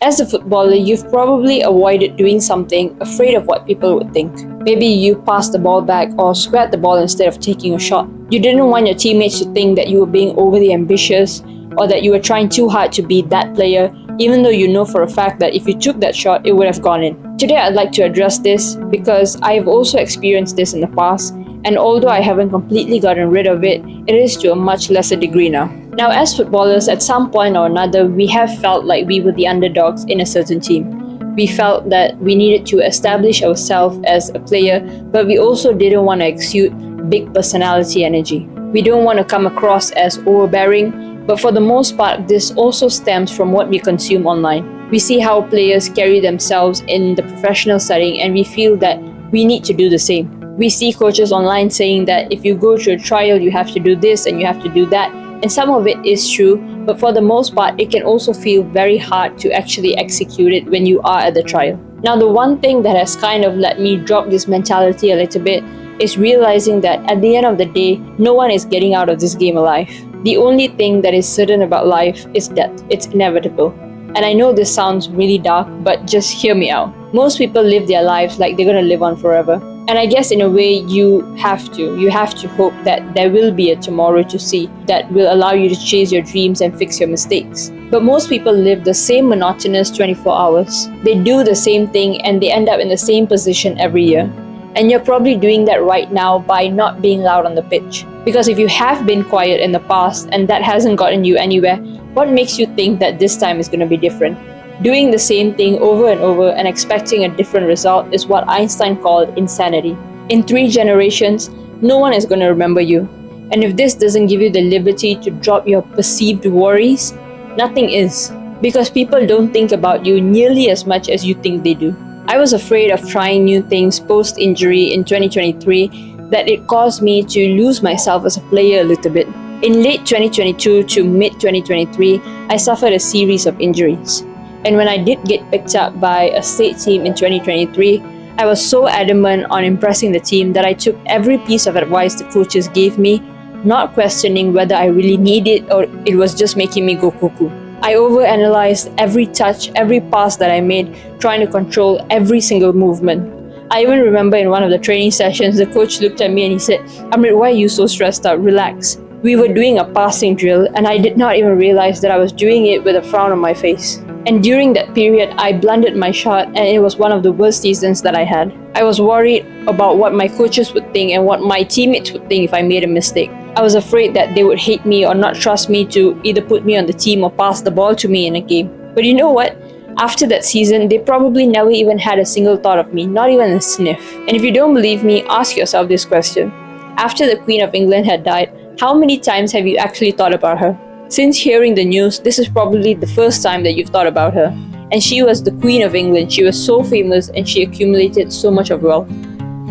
As a footballer, you've probably avoided doing something afraid of what people would think. Maybe you passed the ball back or squared the ball instead of taking a shot. You didn't want your teammates to think that you were being overly ambitious or that you were trying too hard to be that player, even though you know for a fact that if you took that shot, it would have gone in. Today, I'd like to address this because I've also experienced this in the past, and although I haven't completely gotten rid of it, it is to a much lesser degree now. Now, as footballers, at some point or another, we have felt like we were the underdogs in a certain team. We felt that we needed to establish ourselves as a player, but we also didn't want to exude big personality energy. We don't want to come across as overbearing, but for the most part, this also stems from what we consume online. We see how players carry themselves in the professional setting, and we feel that we need to do the same. We see coaches online saying that if you go through a trial, you have to do this and you have to do that. And some of it is true, but for the most part, it can also feel very hard to actually execute it when you are at the trial. Now, the one thing that has kind of let me drop this mentality a little bit is realizing that at the end of the day, no one is getting out of this game alive. The only thing that is certain about life is death. It's inevitable. And I know this sounds really dark, but just hear me out. Most people live their lives like they're gonna live on forever. And I guess in a way you have to hope that there will be a tomorrow to see that will allow you to chase your dreams and fix your mistakes. But most people live the same monotonous 24 hours. They do the same thing and they end up in the same position every year. And you're probably doing that right now by not being loud on the pitch. Because if you have been quiet in the past and that hasn't gotten you anywhere, what makes you think that this time is going to be different? Doing the same thing over and over and expecting a different result is what Einstein called insanity. In 3 generations, no one is going to remember you. And if this doesn't give you the liberty to drop your perceived worries, nothing is. Because people don't think about you nearly as much as you think they do. I was afraid of trying new things post-injury in 2023 that it caused me to lose myself as a player a little bit. In late 2022 to mid-2023, I suffered a series of injuries. And when I did get picked up by a state team in 2023, I was so adamant on impressing the team that I took every piece of advice the coaches gave me, not questioning whether I really needed it or it was just making me go cuckoo. I overanalyzed every touch, every pass that I made, trying to control every single movement. I even remember in one of the training sessions, the coach looked at me and he said, "Amrit, why are you so stressed out? Relax." We were doing a passing drill and I did not even realize that I was doing it with a frown on my face. And during that period, I blundered my shot and it was one of the worst seasons that I had. I was worried about what my coaches would think and what my teammates would think if I made a mistake. I was afraid that they would hate me or not trust me to either put me on the team or pass the ball to me in a game. But you know what? After that season, they probably never even had a single thought of me, not even a sniff. And if you don't believe me, ask yourself this question. After the Queen of England had died, how many times have you actually thought about her? Since hearing the news, this is probably the first time that you've thought about her. And she was the Queen of England. She was so famous and she accumulated so much of wealth.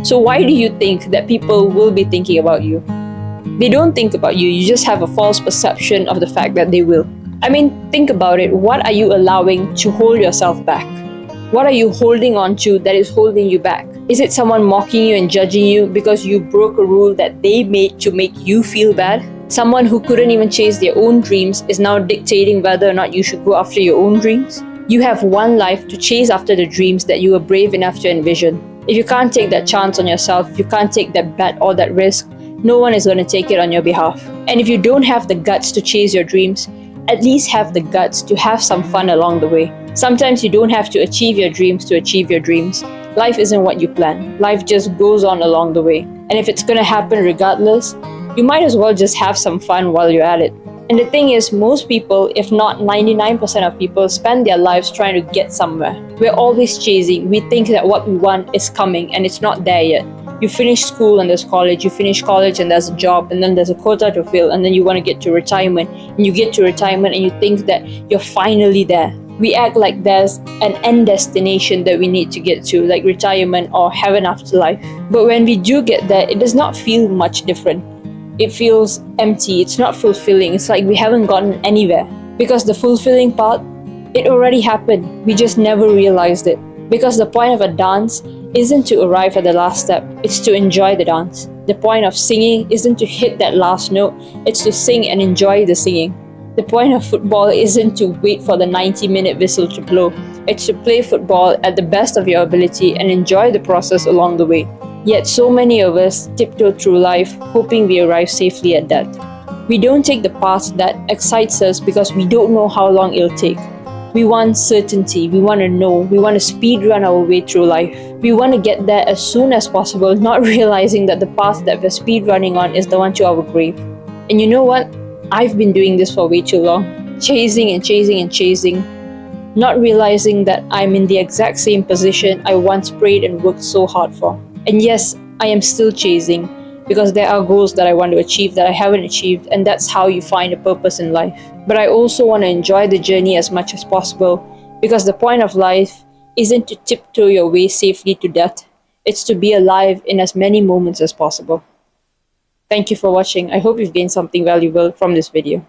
So why do you think that people will be thinking about you? They don't think about you, you just have a false perception of the fact that they will. I mean, think about it. What are you allowing to hold yourself back? What are you holding on to that is holding you back? Is it someone mocking you and judging you because you broke a rule that they made to make you feel bad? Someone who couldn't even chase their own dreams is now dictating whether or not you should go after your own dreams? You have one life to chase after the dreams that you were brave enough to envision. If you can't take that chance on yourself, if you can't take that bet or that risk, no one is going to take it on your behalf. And if you don't have the guts to chase your dreams, at least have the guts to have some fun along the way. Sometimes you don't have to achieve your dreams to achieve your dreams. Life isn't what you plan. Life just goes on along the way. And if it's going to happen regardless, you might as well just have some fun while you're at it. And the thing is, most people, if not 99% of people, spend their lives trying to get somewhere. We're always chasing. We think that what we want is coming and it's not there yet. You finish school and there's college, you finish college and there's a job, and then there's a quota to fill, and then you want to get to retirement. And you get to retirement and you think that you're finally there. We act like there's an end destination that we need to get to, like retirement or heaven afterlife. But when we do get there, it does not feel much different. It feels empty, it's not fulfilling, it's like we haven't gotten anywhere. Because the fulfilling part, it already happened, we just never realized it. Because the point of a dance isn't to arrive at the last step, it's to enjoy the dance. The point of singing isn't to hit that last note, it's to sing and enjoy the singing. The point of football isn't to wait for the 90-minute whistle to blow. It's to play football at the best of your ability and enjoy the process along the way. Yet so many of us tiptoe through life hoping we arrive safely at that. We don't take the path that excites us because we don't know how long it'll take. We want certainty, we want to know, we want to speed run our way through life. We want to get there as soon as possible, not realizing that the path that we're speed running on is the one to our grave. And you know what? I've been doing this for way too long, chasing and chasing and chasing, not realizing that I'm in the exact same position I once prayed and worked so hard for. And yes, I am still chasing because there are goals that I want to achieve that I haven't achieved, and that's how you find a purpose in life. But I also want to enjoy the journey as much as possible because the point of life isn't to tiptoe your way safely to death, it's to be alive in as many moments as possible. Thank you for watching. I hope you've gained something valuable from this video.